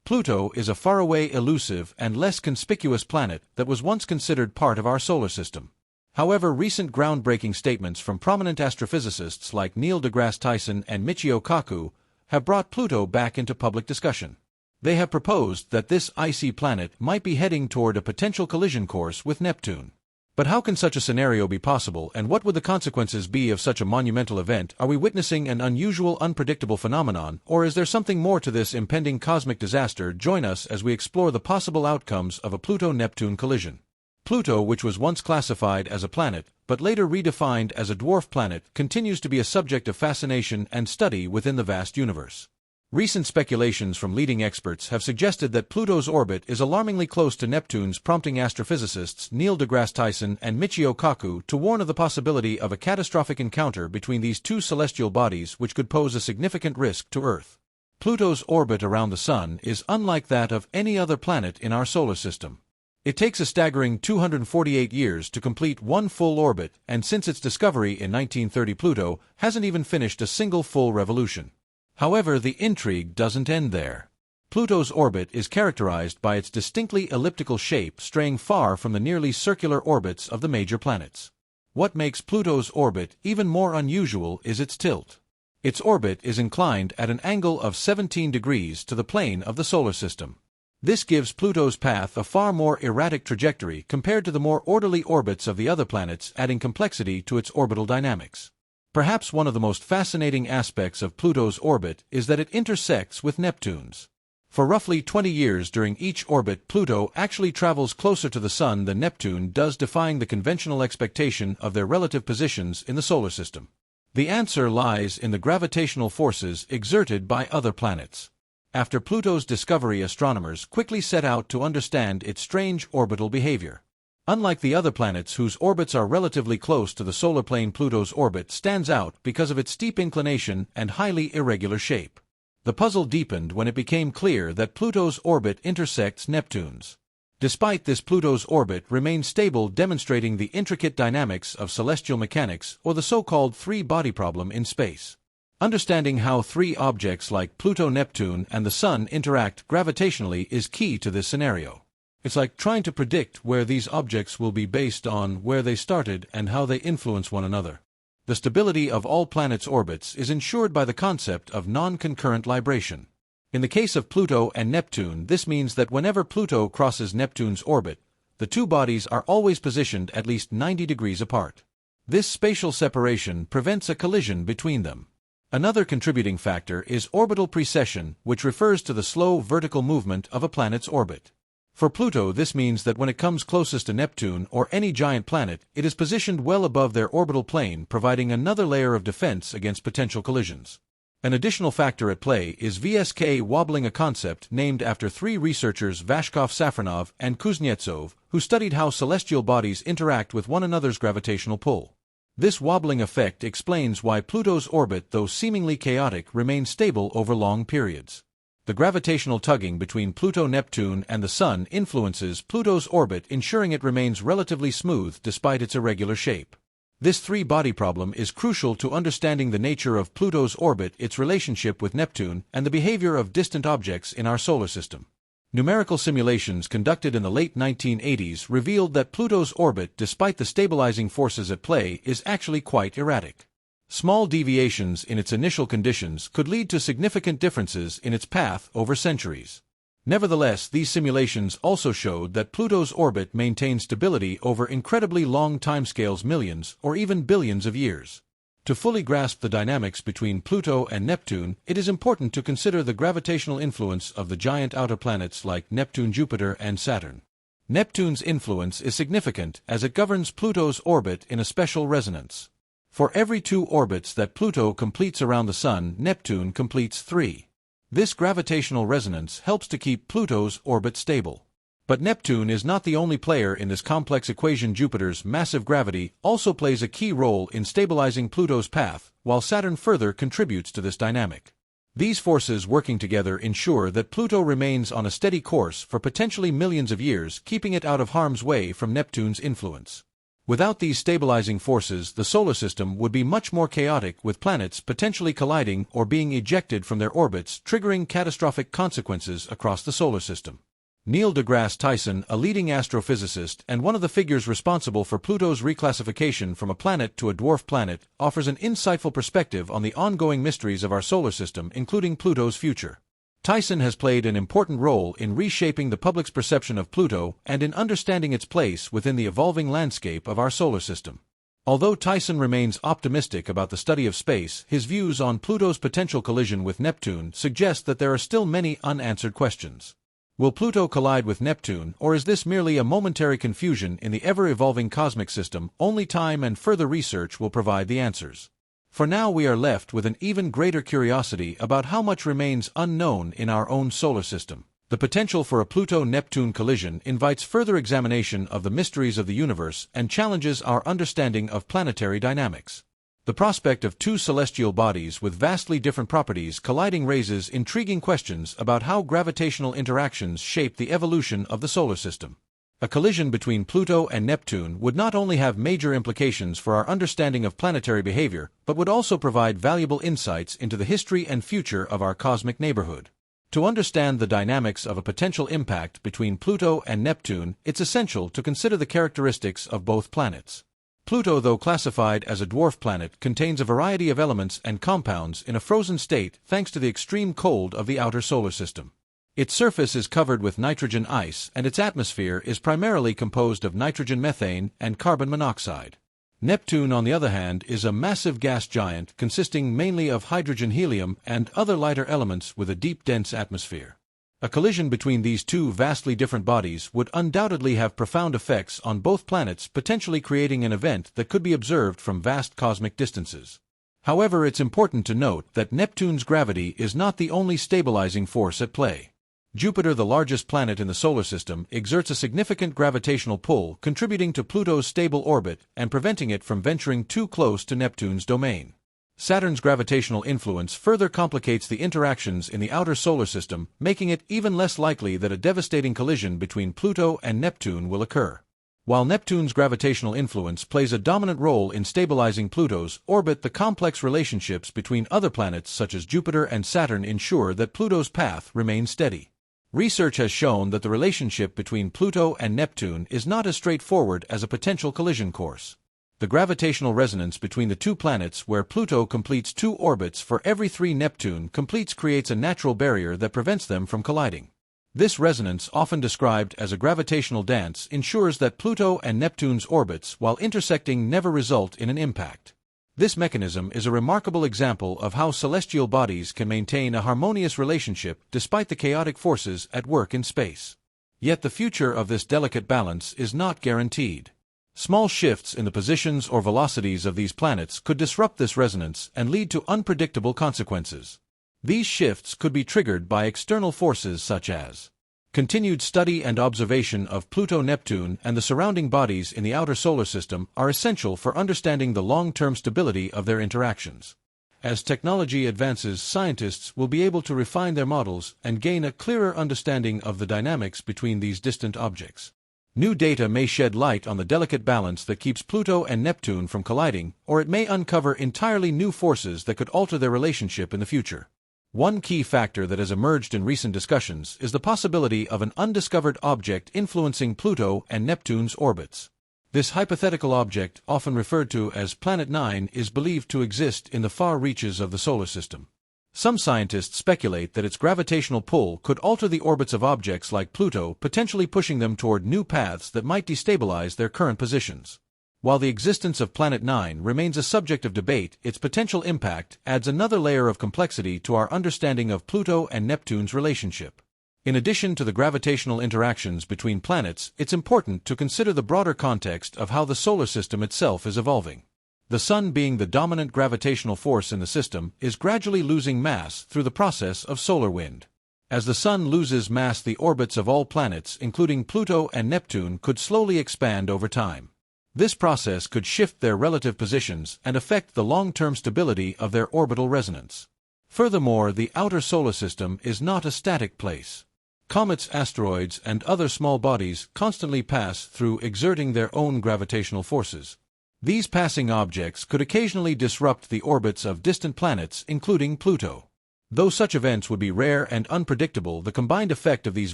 Pluto is a faraway, elusive, and less conspicuous planet that was once considered part of our solar system. However, recent groundbreaking statements from prominent astrophysicists like Neil deGrasse Tyson and Michio Kaku have brought Pluto back into public discussion. They have proposed that this icy planet might be heading toward a potential collision course with Neptune. But how can such a scenario be possible, and what would the consequences be of such a monumental event? Are we witnessing an unusual, unpredictable phenomenon, or is there something more to this impending cosmic disaster? Join us as we explore the possible outcomes of a Pluto-Neptune collision. Pluto, which was once classified as a planet, but later redefined as a dwarf planet, continues to be a subject of fascination and study within the vast universe. Recent speculations from leading experts have suggested that Pluto's orbit is alarmingly close to Neptune's, prompting astrophysicists Neil deGrasse Tyson and Michio Kaku to warn of the possibility of a catastrophic encounter between these two celestial bodies, which could pose a significant risk to Earth. Pluto's orbit around the Sun is unlike that of any other planet in our solar system. It takes a staggering 248 years to complete one full orbit, and since its discovery in 1930, Pluto hasn't even finished a single full revolution. However, the intrigue doesn't end there. Pluto's orbit is characterized by its distinctly elliptical shape, straying far from the nearly circular orbits of the major planets. What makes Pluto's orbit even more unusual is its tilt. Its orbit is inclined at an angle of 17 degrees to the plane of the solar system. This gives Pluto's path a far more erratic trajectory compared to the more orderly orbits of the other planets, adding complexity to its orbital dynamics. Perhaps one of the most fascinating aspects of Pluto's orbit is that it intersects with Neptune's. For roughly 20 years during each orbit, Pluto actually travels closer to the Sun than Neptune does, defying the conventional expectation of their relative positions in the solar system. The answer lies in the gravitational forces exerted by other planets. After Pluto's discovery, astronomers quickly set out to understand its strange orbital behavior. Unlike the other planets whose orbits are relatively close to the solar plane, Pluto's orbit stands out because of its steep inclination and highly irregular shape. The puzzle deepened when it became clear that Pluto's orbit intersects Neptune's. Despite this, Pluto's orbit remains stable, demonstrating the intricate dynamics of celestial mechanics, or the so-called three-body problem in space. Understanding how three objects like Pluto, Neptune, and the Sun interact gravitationally is key to this scenario. It's like trying to predict where these objects will be based on where they started and how they influence one another. The stability of all planets' orbits is ensured by the concept of non-concurrent libration. In the case of Pluto and Neptune, this means that whenever Pluto crosses Neptune's orbit, the two bodies are always positioned at least 90 degrees apart. This spatial separation prevents a collision between them. Another contributing factor is orbital precession, which refers to the slow vertical movement of a planet's orbit. For Pluto, this means that when it comes closest to Neptune or any giant planet, it is positioned well above their orbital plane, providing another layer of defense against potential collisions. An additional factor at play is VSK wobbling, a concept named after three researchers, Vashkov, Safronov, and Kuznetsov, who studied how celestial bodies interact with one another's gravitational pull. This wobbling effect explains why Pluto's orbit, though seemingly chaotic, remains stable over long periods. The gravitational tugging between Pluto, Neptune, and the Sun influences Pluto's orbit, ensuring it remains relatively smooth despite its irregular shape. This three-body problem is crucial to understanding the nature of Pluto's orbit, its relationship with Neptune, and the behavior of distant objects in our solar system. Numerical simulations conducted in the late 1980s revealed that Pluto's orbit, despite the stabilizing forces at play, is actually quite erratic. Small deviations in its initial conditions could lead to significant differences in its path over centuries. Nevertheless, these simulations also showed that Pluto's orbit maintains stability over incredibly long timescales, millions or even billions of years. To fully grasp the dynamics between Pluto and Neptune, it is important to consider the gravitational influence of the giant outer planets like Neptune, Jupiter, and Saturn. Neptune's influence is significant as it governs Pluto's orbit in a special resonance. For every 2 orbits that Pluto completes around the Sun, Neptune completes 3. This gravitational resonance helps to keep Pluto's orbit stable. But Neptune is not the only player in this complex equation. Jupiter's massive gravity also plays a key role in stabilizing Pluto's path, while Saturn further contributes to this dynamic. These forces working together ensure that Pluto remains on a steady course for potentially millions of years, keeping it out of harm's way from Neptune's influence. Without these stabilizing forces, the solar system would be much more chaotic, with planets potentially colliding or being ejected from their orbits, triggering catastrophic consequences across the solar system. Neil deGrasse Tyson, a leading astrophysicist and one of the figures responsible for Pluto's reclassification from a planet to a dwarf planet, offers an insightful perspective on the ongoing mysteries of our solar system, including Pluto's future. Tyson has played an important role in reshaping the public's perception of Pluto and in understanding its place within the evolving landscape of our solar system. Although Tyson remains optimistic about the study of space, his views on Pluto's potential collision with Neptune suggest that there are still many unanswered questions. Will Pluto collide with Neptune, or is this merely a momentary confusion in the ever-evolving cosmic system? Only time and further research will provide the answers. For now, we are left with an even greater curiosity about how much remains unknown in our own solar system. The potential for a Pluto-Neptune collision invites further examination of the mysteries of the universe and challenges our understanding of planetary dynamics. The prospect of two celestial bodies with vastly different properties colliding raises intriguing questions about how gravitational interactions shape the evolution of the solar system. A collision between Pluto and Neptune would not only have major implications for our understanding of planetary behavior, but would also provide valuable insights into the history and future of our cosmic neighborhood. To understand the dynamics of a potential impact between Pluto and Neptune, it's essential to consider the characteristics of both planets. Pluto, though classified as a dwarf planet, contains a variety of elements and compounds in a frozen state thanks to the extreme cold of the outer solar system. Its surface is covered with nitrogen ice, and its atmosphere is primarily composed of nitrogen methane and carbon monoxide. Neptune, on the other hand, is a massive gas giant consisting mainly of hydrogen, helium, and other lighter elements with a deep, dense atmosphere. A collision between these two vastly different bodies would undoubtedly have profound effects on both planets, potentially creating an event that could be observed from vast cosmic distances. However, it's important to note that Neptune's gravity is not the only stabilizing force at play. Jupiter, the largest planet in the solar system, exerts a significant gravitational pull, contributing to Pluto's stable orbit and preventing it from venturing too close to Neptune's domain. Saturn's gravitational influence further complicates the interactions in the outer solar system, making it even less likely that a devastating collision between Pluto and Neptune will occur. While Neptune's gravitational influence plays a dominant role in stabilizing Pluto's orbit, the complex relationships between other planets such as Jupiter and Saturn ensure that Pluto's path remains steady. Research has shown that the relationship between Pluto and Neptune is not as straightforward as a potential collision course. The gravitational resonance between the two planets, where Pluto completes 2 orbits for every 3 Neptune completes, creates a natural barrier that prevents them from colliding. This resonance, often described as a gravitational dance, ensures that Pluto and Neptune's orbits, while intersecting, never result in an impact. This mechanism is a remarkable example of how celestial bodies can maintain a harmonious relationship despite the chaotic forces at work in space. Yet the future of this delicate balance is not guaranteed. Small shifts in the positions or velocities of these planets could disrupt this resonance and lead to unpredictable consequences. These shifts could be triggered by external forces such as continued study and observation of Pluto, Neptune, and the surrounding bodies in the outer solar system are essential for understanding the long-term stability of their interactions. As technology advances, scientists will be able to refine their models and gain a clearer understanding of the dynamics between these distant objects. New data may shed light on the delicate balance that keeps Pluto and Neptune from colliding, or it may uncover entirely new forces that could alter their relationship in the future. One key factor that has emerged in recent discussions is the possibility of an undiscovered object influencing Pluto and Neptune's orbits. This hypothetical object, often referred to as Planet 9, is believed to exist in the far reaches of the solar system. Some scientists speculate that its gravitational pull could alter the orbits of objects like Pluto, potentially pushing them toward new paths that might destabilize their current positions. While the existence of Planet 9 remains a subject of debate, its potential impact adds another layer of complexity to our understanding of Pluto and Neptune's relationship. In addition to the gravitational interactions between planets, it's important to consider the broader context of how the solar system itself is evolving. The Sun, being the dominant gravitational force in the system, is gradually losing mass through the process of solar wind. As the Sun loses mass, the orbits of all planets, including Pluto and Neptune, could slowly expand over time. This process could shift their relative positions and affect the long-term stability of their orbital resonance. Furthermore, the outer solar system is not a static place. Comets, asteroids, and other small bodies constantly pass through exerting their own gravitational forces. These passing objects could occasionally disrupt the orbits of distant planets, including Pluto. Though such events would be rare and unpredictable, the combined effect of these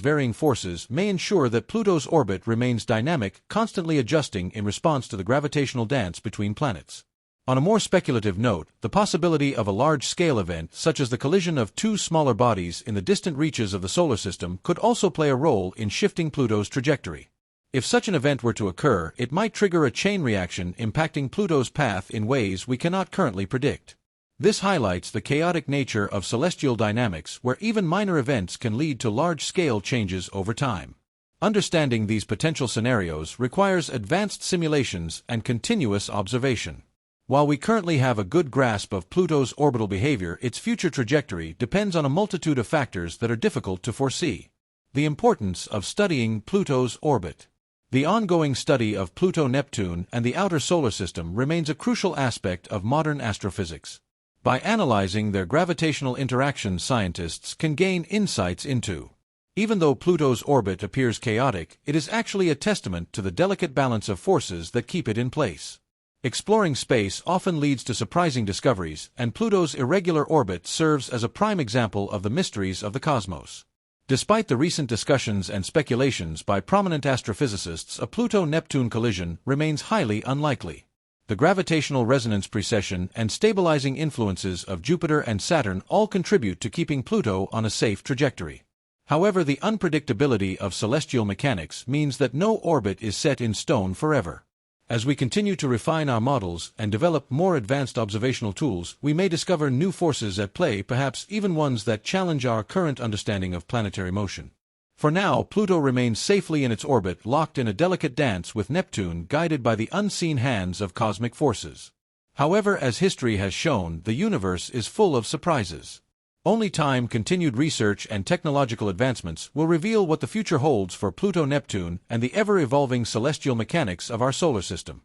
varying forces may ensure that Pluto's orbit remains dynamic, constantly adjusting in response to the gravitational dance between planets. On a more speculative note, the possibility of a large-scale event, such as the collision of two smaller bodies in the distant reaches of the solar system, could also play a role in shifting Pluto's trajectory. If such an event were to occur, it might trigger a chain reaction impacting Pluto's path in ways we cannot currently predict. This highlights the chaotic nature of celestial dynamics, where even minor events can lead to large-scale changes over time. Understanding these potential scenarios requires advanced simulations and continuous observation. While we currently have a good grasp of Pluto's orbital behavior, its future trajectory depends on a multitude of factors that are difficult to foresee. The importance of studying Pluto's orbit. The ongoing study of Pluto, Neptune, and the outer solar system remains a crucial aspect of modern astrophysics. By analyzing their gravitational interactions, scientists can gain insights into. Even though Pluto's orbit appears chaotic, it is actually a testament to the delicate balance of forces that keep it in place. Exploring space often leads to surprising discoveries, and Pluto's irregular orbit serves as a prime example of the mysteries of the cosmos. Despite the recent discussions and speculations by prominent astrophysicists, a Pluto-Neptune collision remains highly unlikely. The gravitational resonance precession and stabilizing influences of Jupiter and Saturn all contribute to keeping Pluto on a safe trajectory. However, the unpredictability of celestial mechanics means that no orbit is set in stone forever. As we continue to refine our models and develop more advanced observational tools, we may discover new forces at play, perhaps even ones that challenge our current understanding of planetary motion. For now, Pluto remains safely in its orbit, locked in a delicate dance with Neptune, guided by the unseen hands of cosmic forces. However, as history has shown, the universe is full of surprises. Only time, continued research, and technological advancements will reveal what the future holds for Pluto, Neptune, and the ever-evolving celestial mechanics of our solar system.